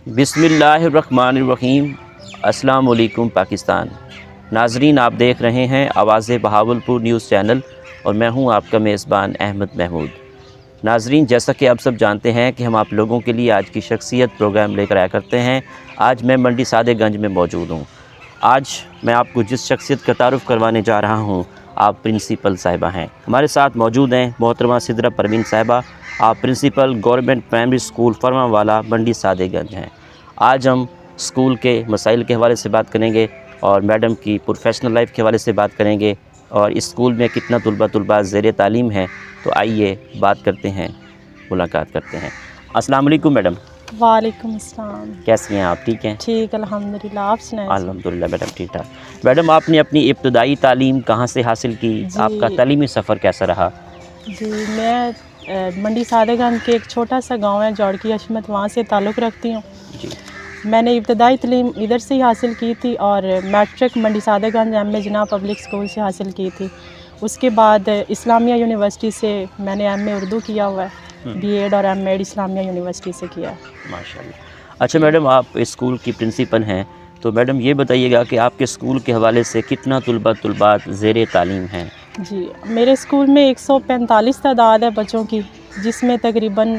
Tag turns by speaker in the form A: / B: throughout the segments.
A: بسم اللہ الرحمن الرحیم۔ السلام علیکم پاکستان۔ ناظرین، آپ دیکھ رہے ہیں آواز بہاولپور نیوز چینل اور میں ہوں آپ کا میزبان احمد محمود۔ ناظرین، جیسا کہ آپ سب جانتے ہیں کہ ہم آپ لوگوں کے لیے آج کی شخصیت پروگرام لے کر آیا کرتے ہیں۔ آج میں منڈی سادے گنج میں موجود ہوں۔ آج میں آپ کو جس شخصیت کا تعارف کروانے جا رہا ہوں، آپ پرنسپل صاحبہ ہیں۔ ہمارے ساتھ موجود ہیں محترمہ سدرہ پروین صاحبہ۔ آپ پرنسپل گورنمنٹ پرائمری اسکول فرما والا منڈی سادے گنج ہیں۔ آج ہم اسکول کے مسائل کے حوالے سے بات کریں گے اور میڈم کی پروفیشنل لائف کے حوالے سے بات کریں گے، اور اس اسکول میں کتنا طلباء زیر تعلیم ہیں۔ تو آئیے بات کرتے ہیں، ملاقات کرتے ہیں۔ السلام علیکم میڈم۔
B: وعلیکم السلام۔
A: کیسی ہیں آپ؟ ٹھیک ہیں؟
B: ٹھیک، الحمدللہ۔ آپ سنائیں؟
A: الحمدللہ میڈم ٹھیک ٹھاک۔ میڈم، آپ نے اپنی ابتدائی تعلیم کہاں سے حاصل کی؟ آپ کا تعلیمی سفر کیسا رہا؟
B: جی، میں منڈی سادے گنج کے ایک چھوٹا سا گاؤں ہے جوڑکی اشمت، وہاں سے تعلق رکھتی ہوں۔
A: جی،
B: میں نے ابتدائی تعلیم ادھر سے ہی حاصل کی تھی اور میٹرک منڈی سادے گنج ایم جناح پبلک اسکول سے حاصل کی تھی۔ اس کے بعد اسلامیہ یونیورسٹی سے میں نے ایم اے اردو کیا ہوا ہے، بی ایڈ اور ایم ایڈ اسلامیہ یونیورسٹی سے کیا ہے۔
A: ماشاء اللہ۔ اچھا میڈم، آپ اسکول کی پرنسپل ہیں، تو میڈم یہ بتائیے گا کہ آپ کے اسکول کے حوالے سے کتنا طلباء زیر تعلیم ہیں؟
B: جی، میرے اسکول میں 145 تعداد ہے بچوں کی، جس میں تقریباً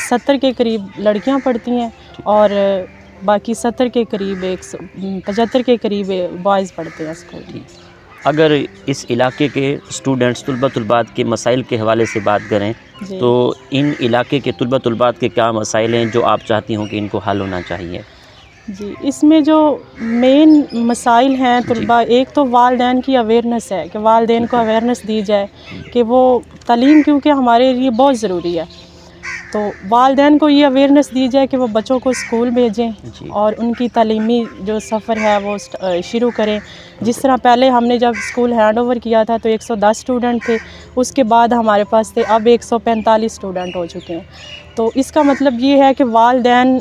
B: 70 کے قریب لڑکیاں پڑھتی ہیں اور باقی 70 کے قریب 175 کے قریب بوائز پڑھتے ہیں اسکول کی۔
A: اگر اس علاقے کے اسٹوڈنٹس طلباء کے مسائل کے حوالے سے بات کریں
B: جی،
A: تو ان علاقے کے طلباء کے کیا مسائل ہیں جو آپ چاہتی ہوں کہ ان کو حل ہونا چاہیے؟
B: جی، اس میں جو مین مسائل ہیں طلباء، ایک تو والدین کی اویئرنیس ہے کہ والدین کو اویئرنیس دی جائے کہ وہ تعلیم کیونکہ ہمارے لیے بہت ضروری ہے، تو والدین کو یہ اویئرنیس دی جائے کہ وہ بچوں کو اسکول بھیجیں اور ان کی تعلیمی جو سفر ہے وہ شروع کریں۔ جس طرح پہلے ہم نے جب اسکول ہینڈ اوور کیا تھا تو 110 اسٹوڈنٹ تھے، اس کے بعد ہمارے پاس تھے اب 145 اسٹوڈنٹ ہو چکے ہیں۔ تو اس کا مطلب یہ ہے کہ والدین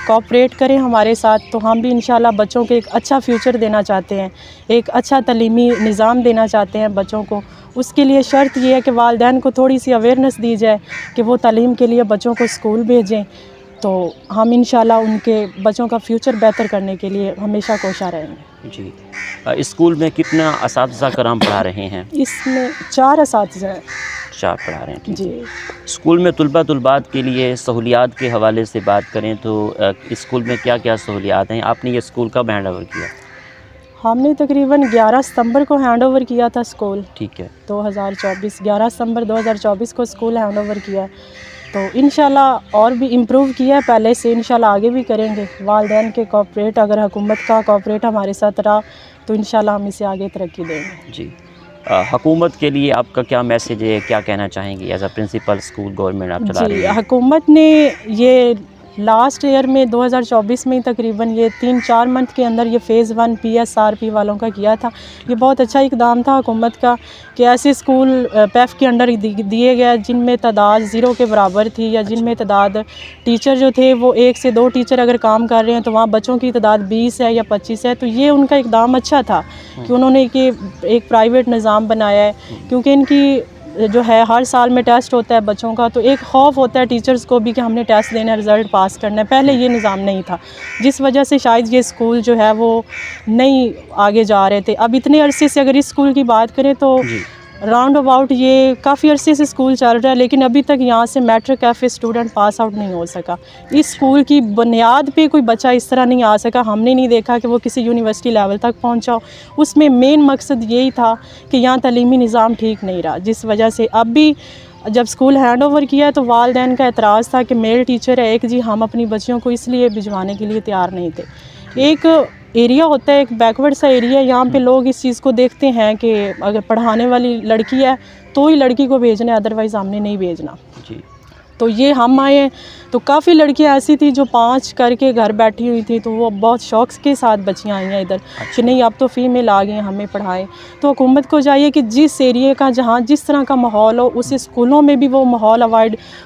B: کوآپریٹ کریں ہمارے ساتھ، تو ہم بھی انشاءاللہ بچوں کو ایک اچھا فیوچر دینا چاہتے ہیں، ایک اچھا تعلیمی نظام دینا چاہتے ہیں بچوں کو۔ اس کے لیے شرط یہ ہے کہ والدین کو تھوڑی سی اویئرنیس دی جائے کہ وہ تعلیم کے لیے بچوں کو اسکول بھیجیں، تو ہم انشاءاللہ ان کے بچوں کا فیوچر بہتر کرنے کے لیے ہمیشہ کوشاں رہیں گے۔
A: جی، اسکول میں کتنا اساتذہ کرام پڑھا رہے ہیں؟
B: اس میں 4 اساتذہ ہیں۔
A: 4 پڑھا رہے ہیں۔
B: جی،
A: اسکول میں طلباء کے لیے سہولیات کے حوالے سے بات کریں تو اسکول میں کیا کیا سہولیات ہیں؟ آپ نے یہ اسکول کب ہینڈ اوور کیا؟
B: ہم نے تقریباً 11 ستمبر کو ہینڈ اوور کیا تھا اسکول،
A: ٹھیک ہے۔
B: 2024 11 ستمبر 2024 کو اسکول ہینڈ اوور کیا ہے، تو انشاءاللہ اور بھی امپروو کیا ہے پہلے سے، انشاءاللہ آگے بھی کریں گے۔ والدین کے کوآپریٹ، اگر حکومت کا کوآپریٹ ہمارے ساتھ رہا تو انشاءاللہ ہم اسے آگے ترقی دیں گے۔
A: جی، حکومت کے لیے آپ کا کیا میسیج ہے، کیا کہنا چاہیں گی as a principle school government آپ چلا رہی
B: جی،
A: ہیں؟
B: حکومت نے یہ لاسٹ ایئر میں 2024 میں تقریباً یہ 3-4 منتھ کے اندر یہ فیز 1 PSRP والوں کا کیا تھا۔ یہ بہت اچھا اقدام تھا حکومت کا کہ ایسے اسکول پیف کے انڈر دیے گئے جن میں تعداد 0 کے برابر تھی، یا جن میں تعداد ٹیچر جو تھے وہ 1 سے 2 ٹیچر اگر کام کر رہے ہیں تو وہاں بچوں کی تعداد 20 ہے یا 25 ہے۔ تو یہ ان کا اقدام اچھا تھا کہ انہوں نے ایک پرائیویٹ نظام بنایا ہے، کیونکہ ان کی جو ہے ہر سال میں ٹیسٹ ہوتا ہے بچوں کا، تو ایک خوف ہوتا ہے ٹیچرز کو بھی کہ ہم نے ٹیسٹ دینا ہے، رزلٹ پاس کرنا ہے۔ پہلے یہ نظام نہیں تھا، جس وجہ سے شاید یہ اسکول جو ہے وہ نہیں آگے جا رہے تھے۔ اب اتنے عرصے سے اگر اس اسکول کی بات کریں تو راؤنڈ اباؤٹ یہ کافی عرصے سے اسکول چل رہا ہے، لیکن ابھی تک یہاں سے matric F A student pass out نہیں ہو سکا۔ اس اسکول کی بنیاد پہ کوئی بچہ اس طرح نہیں آ سکا، ہم نے نہیں دیکھا کہ وہ کسی یونیورسٹی لیول تک پہنچا ہو۔ اس میں مین مقصد یہی تھا کہ یہاں تعلیمی نظام ٹھیک نہیں رہا، جس وجہ سے اب بھی جب اسکول ہینڈ اوور کیا ہے تو والدین کا اعتراض تھا کہ میل ٹیچر ہے ایک، جی ہم اپنی بچیوں کو اس لیے بھجوانے کے لیے تیار نہیں تھے۔ ایک ایریا ہوتا ہے، ایک بیکورڈ سا ایریا، یہاں پہ لوگ اس چیز کو دیکھتے ہیں کہ اگر پڑھانے والی لڑکی ہے تو ہی لڑکی کو بھیجنا ہے، ادروائز ہم نے نہیں بھیجنا۔
A: جی،
B: تو یہ ہم آئے ہیں تو کافی لڑکیاں ایسی تھیں جو 5 کر کے گھر بیٹھی ہوئی تھیں، تو وہ بہت شوق کے ساتھ بچیاں آئی ہیں ادھر کہ نہیں اب تو فیمیل آ گئی ہمیں پڑھائیں۔ تو حکومت کو چاہیے کہ جس ایریے کا جہاں جس طرح کا ماحول ہو، اس اسکولوں میں بھی وہ ماحول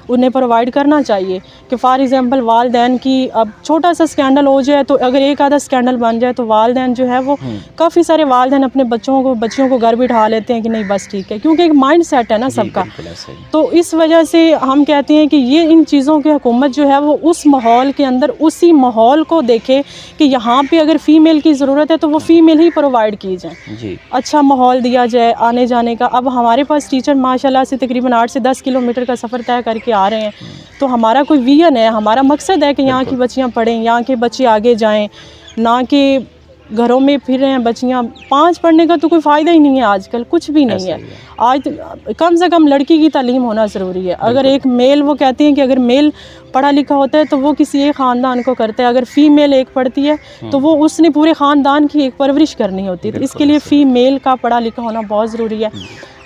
B: انہیں پرووائڈ کرنا چاہیے کہ فار ایگزامپل والدین کی اب چھوٹا سا اسکینڈل ہو جائے تو اگر ایک آدھا اسکینڈل بن جائے تو والدین جو ہے وہ کافی سارے والدین اپنے بچیوں کو گھر بٹھا لیتے ہیں کہ نہیں بس ٹھیک ہے، کیونکہ ایک مائنڈ سیٹ ہے نا سب کا۔ تو اس وجہ سے ہم کہتے ہیں ہیں کہ یہ ان چیزوں کی حکومت جو ہے وہ اس ماحول کے اندر اسی ماحول کو دیکھے کہ یہاں پہ اگر فیمیل کی ضرورت ہے تو وہ فیمیل ہی پرووائڈ کی جائیں،
A: جی
B: اچھا ماحول دیا جائے آنے جانے کا. اب ہمارے پاس ٹیچر ماشاءاللہ سے تقریباً 8 سے 10 کلومیٹر کا سفر طے کر کے آ رہے ہیں، تو ہمارا کوئی ویژن ہے، ہمارا مقصد ہے کہ یہاں کی بچیاں پڑھیں، یہاں کے بچے آگے جائیں، نہ کہ گھروں میں پھر رہے ہیں بچیاں. 5 پڑھنے کا تو کوئی فائدہ ہی نہیں ہے آج کل، کچھ بھی نہیں ہے. آج کم سے کم لڑکی کی تعلیم ہونا ضروری ہے. اگر ایک میل، وہ کہتے ہیں کہ اگر میل پڑھا لکھا ہوتا ہے تو وہ کسی ایک خاندان کو کرتا ہے، اگر فیمیل ایک پڑھتی ہے تو وہ اس نے پورے خاندان کی ایک پرورش کرنی ہوتی ہے. تو اس کے لیے فیمیل کا پڑھا لکھا ہونا بہت ضروری ہے.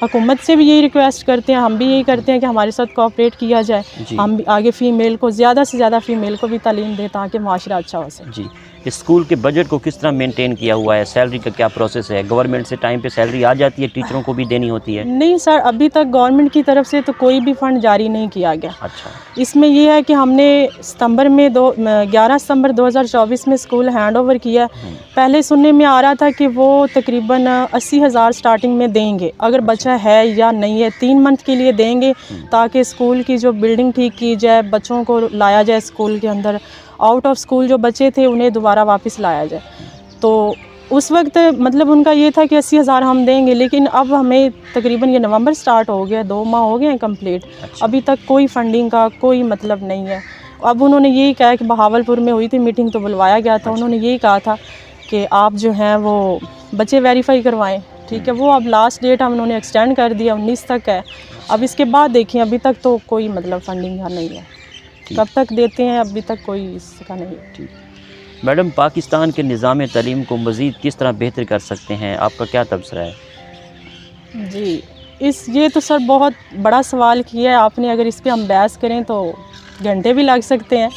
B: حکومت سے بھی یہی ریکویسٹ کرتے ہیں، ہم بھی یہی کرتے ہیں کہ ہمارے ساتھ کوآپریٹ کیا جائے، ہم بھی آگے فیمیل کو زیادہ سے زیادہ فیمیل کو بھی تعلیم دیں تاکہ معاشرہ اچھا ہو سکے.
A: جی، اسکول کے بجٹ کو کس طرح مینٹین کیا ہوا ہے؟ سیلری کا کیا پروسیس ہے؟ گورنمنٹ سے ٹائم پہ سیلری آ جاتی ہے؟ ٹیچروں کو بھی دینی ہوتی ہے؟
B: نہیں سر، ابھی تک گورنمنٹ کی طرف سے تو کوئی بھی فنڈ جاری نہیں کیا گیا.
A: اچھا.
B: اس میں یہ ہے کہ ہم نے ستمبر میں 11 ستمبر 2024 میں اسکول ہینڈ اوور کیا. پہلے سننے میں آ رہا تھا کہ وہ تقریباً 80,000 سٹارٹنگ میں دیں گے، اگر بچہ ہے یا نہیں ہے 3 منتھ کے لیے دیں گے تاکہ اسکول کی جو بلڈنگ ٹھیک کی جائے، بچوں کو لایا جائے اسکول کے اندر، آؤٹ آف اسکول جو بچے تھے انہیں دوبارہ واپس لایا جائے. تو اس وقت مطلب ان کا یہ تھا کہ 80,000 ہم دیں گے، لیکن اب ہمیں تقریباً یہ نومبر سٹارٹ ہو گیا، 2 ماہ ہو گئے ہیں کمپلیٹ، ابھی تک کوئی فنڈنگ کا کوئی مطلب نہیں ہے. اب انہوں نے یہی کہا کہ بہاولپور میں ہوئی تھی میٹنگ تو بلوایا گیا تھا، انہوں نے یہی کہا تھا کہ آپ جو ہیں وہ بچے ویریفائی کروائیں. ٹھیک ہے، وہ اب لاسٹ ڈیٹ ہم انہوں نے ایکسٹینڈ کر دیا، 19 تک ہے. اب اس کے بعد دیکھیں، ابھی تک تو کوئی مطلب فنڈنگ یہاں نہیں ہے، کب تک دیتے ہیں ابھی تک کوئی اس کا نہیں ہے.
A: میڈم، پاکستان کے نظام تعلیم کو مزید کس طرح بہتر کر سکتے ہیں؟ آپ کا کیا تبصرہ ہے؟
B: جی، یہ تو سر بہت بڑا سوال کیا ہے آپ نے. اگر اس پہ ہم بحث کریں تو گھنٹے بھی لگ سکتے ہیں.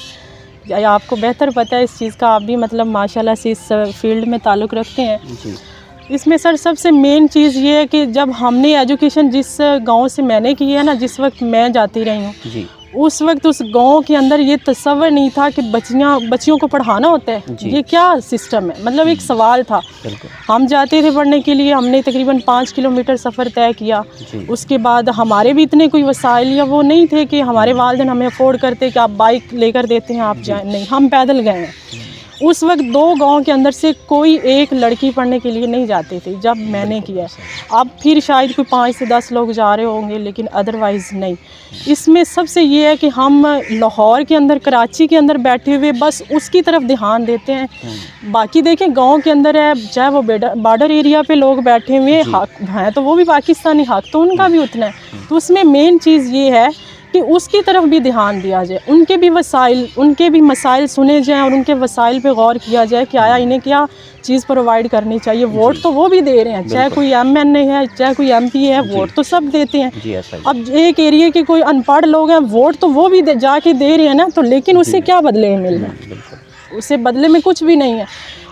B: یا آپ کو بہتر پتہ ہے اس چیز کا، آپ بھی مطلب ماشاءاللہ سے اس فیلڈ میں تعلق رکھتے ہیں.
A: جی.
B: اس میں سر سب سے مین چیز یہ ہے کہ جب ہم نے ایجوکیشن جس گاؤں سے میں نے کی ہے نا، جس وقت میں جاتی رہی ہوں،
A: جی.
B: اس وقت اس گاؤں کے اندر یہ تصور نہیں تھا کہ بچیوں کو پڑھانا ہوتا ہے. یہ کیا سسٹم ہے، مطلب ایک سوال تھا. ہم جاتے تھے پڑھنے کے لیے، ہم نے تقریباً 5 کلومیٹر سفر طے کیا. اس کے بعد ہمارے بھی اتنے کوئی وسائل یا وہ نہیں تھے کہ ہمارے والدین ہمیں افورڈ کرتے کہ آپ بائک لے کر دیتے ہیں آپ جائیں، نہیں، ہم پیدل گئے ہیں. اس وقت 2 گاؤں کے اندر سے کوئی ایک لڑکی پڑھنے کے لیے نہیں جاتی تھی جب میں نے کیا. اب پھر شاید کوئی 5 سے 10 لوگ جا رہے ہوں گے، لیکن ادروائز نہیں. اس میں سب سے یہ ہے کہ ہم لاہور کے اندر، کراچی کے اندر بیٹھے ہوئے بس اس کی طرف دھیان دیتے ہیں. باقی دیکھیں گاؤں کے اندر ہے، چاہے وہ بارڈر ایریا پہ لوگ بیٹھے ہوئے حق ہیں تو وہ بھی پاکستانی حق تو ان کا بھی اتنا ہے. تو اس میں مین چیز یہ ہے کہ اس کی طرف بھی دھیان دیا جائے، ان کے بھی مسائل سنے جائیں اور ان کے وسائل پہ غور کیا جائے کہ آیا انہیں کیا چیز پرووائڈ کرنی چاہیے. ووٹ تو وہ بھی دے رہے ہیں، چاہے کوئی MNA ہے، چاہے کوئی MP ہے، ووٹ تو سب دیتے ہیں. اب ایک ایریے کے کوئی ان پڑھ لوگ ہیں، ووٹ تو وہ بھی جا کے دے رہے ہیں نا، تو لیکن اس سے کیا بدلے میں مل رہا ہے؟ اس سے بدلے میں کچھ بھی نہیں ہے.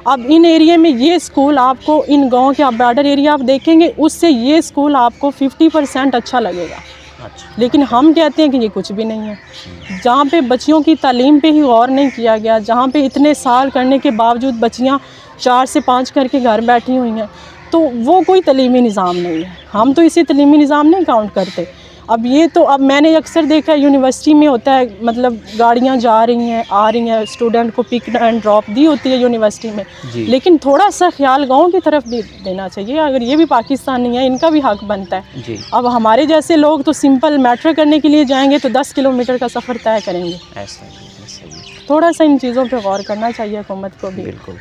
B: اب ان ایریے میں یہ اسکول آپ کو، ان گاؤں کے آپ بارڈر ایریا آپ دیکھیں گے، اس سے یہ اسکول آپ کو 50% اچھا لگے گا. لیکن ہم کہتے ہیں کہ یہ کچھ بھی نہیں ہے. جہاں پہ بچیوں کی تعلیم پہ ہی غور نہیں کیا گیا، جہاں پہ اتنے سال کرنے کے باوجود بچیاں 4 سے 5 کر کے گھر بیٹھی ہوئی ہیں، تو وہ کوئی تعلیمی نظام نہیں ہے. ہم تو اسے تعلیمی نظام نہیں کاؤنٹ کرتے. اب میں نے اکثر دیکھا ہے یونیورسٹی میں ہوتا ہے، مطلب گاڑیاں جا رہی ہیں آ رہی ہیں، اسٹوڈنٹ کو پک اینڈ ڈراپ دی ہوتی ہے یونیورسٹی میں. لیکن تھوڑا سا خیال گاؤں کی طرف بھی دینا چاہیے. اگر یہ بھی پاکستانی ہیں، ان کا بھی حق بنتا ہے. اب ہمارے جیسے لوگ تو سمپل میٹرو کرنے کے لیے جائیں گے تو 10 کلومیٹر کا سفر طے کریں گے. تھوڑا سا ان چیزوں پہ غور کرنا چاہیے حکومت کو بھی.
A: بالکل.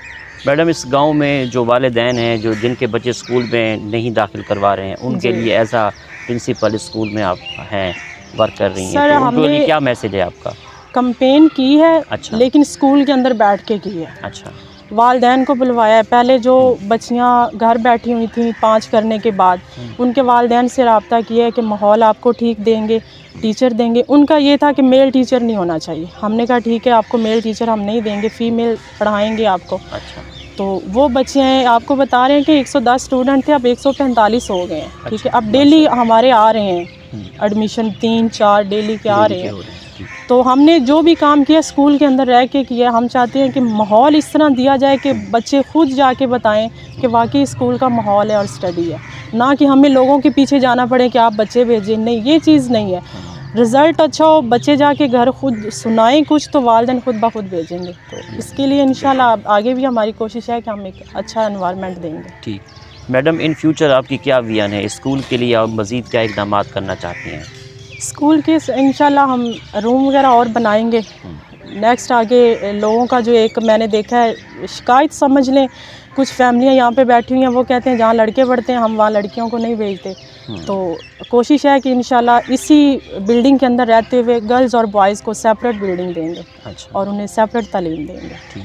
A: میڈم، اس گاؤں میں جو والدین ہیں جن کے بچے اسکول میں نہیں داخل کروا رہے ہیں، ان کے لیے ایسا پرنسپل اسکول میں آپ ہیں، ورک کر رہی ہیں،
B: سر
A: تو ان
B: ہم
A: کے لیے
B: نے
A: کیا میسج ہے آپ کا؟
B: کمپین کی ہے، لیکن اسکول کے اندر بیٹھ کے کی ہے.
A: اچھا.
B: والدین کو بلوایا ہے. پہلے جو بچیاں گھر بیٹھی ہوئی تھیں 5 کرنے کے بعد، ان کے والدین سے رابطہ کیا ہے کہ ماحول آپ کو ٹھیک دیں گے، ٹیچر دیں گے. ان کا یہ تھا کہ میل ٹیچر نہیں ہونا چاہیے. ہم نے کہا ٹھیک ہے، آپ کو میل ٹیچر ہم نہیں دیں گے، فیمیل پڑھائیں گے آپ کو.
A: اچھا.
B: تو وہ بچے ہیں، آپ کو بتا رہے ہیں کہ 110 اسٹوڈنٹ تھے، اب 145 ہو گئے ہیں. ٹھیک ہے، اب ڈیلی ہمارے آ رہے ہیں ایڈمیشن، 3-4 ڈیلی کے آ رہے ہیں. تو ہم نے جو بھی کام کیا اسکول کے اندر رہ کے کیا. ہم چاہتے ہیں کہ ماحول اس طرح دیا جائے کہ بچے خود جا کے بتائیں کہ واقعی اسکول کا ماحول ہے اور اسٹڈی ہے، نہ کہ ہمیں لوگوں کے پیچھے جانا پڑے کہ آپ بچے بھیجیں. نہیں، یہ چیز نہیں ہے. رزلٹ اچھا ہو، بچے جا کے گھر خود سنائیں کچھ تو والدین خود بخود بھیجیں گے. تو اس کے لیے انشاءاللہ آگے بھی ہماری کوشش ہے کہ ہم ایک اچھا انوائرمنٹ دیں گے.
A: ٹھیک میڈم، ان فیوچر آپ کی کیا ویژن ہے اسکول کے لیے؟ آپ مزید کیا اقدامات کرنا چاہتی ہیں؟
B: اسکول کے انشاءاللہ ہم روم وغیرہ اور بنائیں گے. نیکسٹ آگے لوگوں کا جو ایک میں نے دیکھا ہے شکایت سمجھ لیں، کچھ فیملیاں یہاں پہ بیٹھی ہوئی ہیں، وہ کہتے ہیں جہاں لڑکے پڑھتے ہیں ہم وہاں لڑکیوں کو نہیں بھیجتے. تو کوشش ہے کہ انشاءاللہ اسی بلڈنگ کے اندر رہتے ہوئے گرلز اور بوائز کو سیپریٹ بلڈنگ دیں گے اور انہیں سیپریٹ تعلیم دیں گے.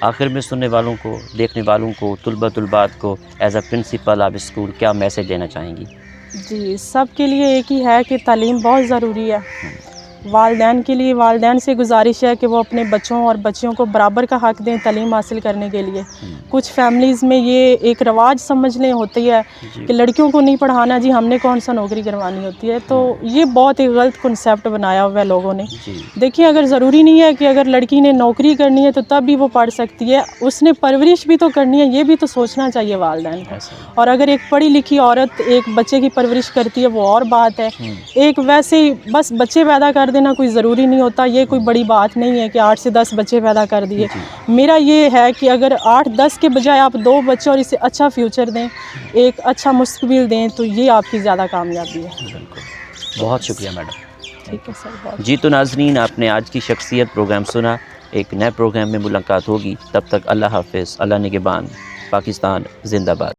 A: آخر میں سننے والوں کو، دیکھنے والوں کو، طلباء کو ایز اے پرنسپل آپ اسکول کیا میسیج دینا چاہیں گی؟
B: جی، سب کے لیے ایک ہی ہے کہ تعلیم بہت ضروری ہے. والدین کے لیے والدین سے گزارش ہے کہ وہ اپنے بچوں اور بچیوں کو برابر کا حق دیں تعلیم حاصل کرنے کے لیے. کچھ فیملیز میں یہ ایک رواج سمجھ لیں ہوتی ہے کہ لڑکیوں کو نہیں پڑھانا، جی ہم نے کون سا نوکری کروانی ہوتی ہے. تو یہ بہت ایک غلط کنسیپٹ بنایا ہوا ہے لوگوں نے. دیکھیں اگر ضروری نہیں ہے کہ اگر لڑکی نے نوکری کرنی ہے تو تب بھی وہ پڑھ سکتی ہے، اس نے پرورش بھی تو کرنی ہے، یہ بھی تو سوچنا چاہیے والدین کو. اور اگر ایک پڑھی لکھی عورت ایک بچے کی پرورش کرتی ہے وہ اور بات ہے. ایک ویسے ہی بس بچے پیدا کر دینا کوئی ضروری نہیں ہوتا، یہ کوئی بڑی بات نہیں ہے کہ 8 سے 10 بچے پیدا کر دیے. میرا یہ ہے کہ اگر 8-10 کے بجائے آپ 2 بچے اور اسے اچھا فیوچر دیں، ایک اچھا مستقبل دیں، تو یہ آپ کی زیادہ کامیابی ہے.
A: بالکل، بہت شکریہ میڈم.
B: ٹھیک ہے سر.
A: جی تو ناظرین، آپ نے آج کی شخصیت پروگرام سنا. ایک نئے پروگرام میں ملاقات ہوگی، تب تک اللہ حافظ. اللہ نگہبان. پاکستان زندہ باد.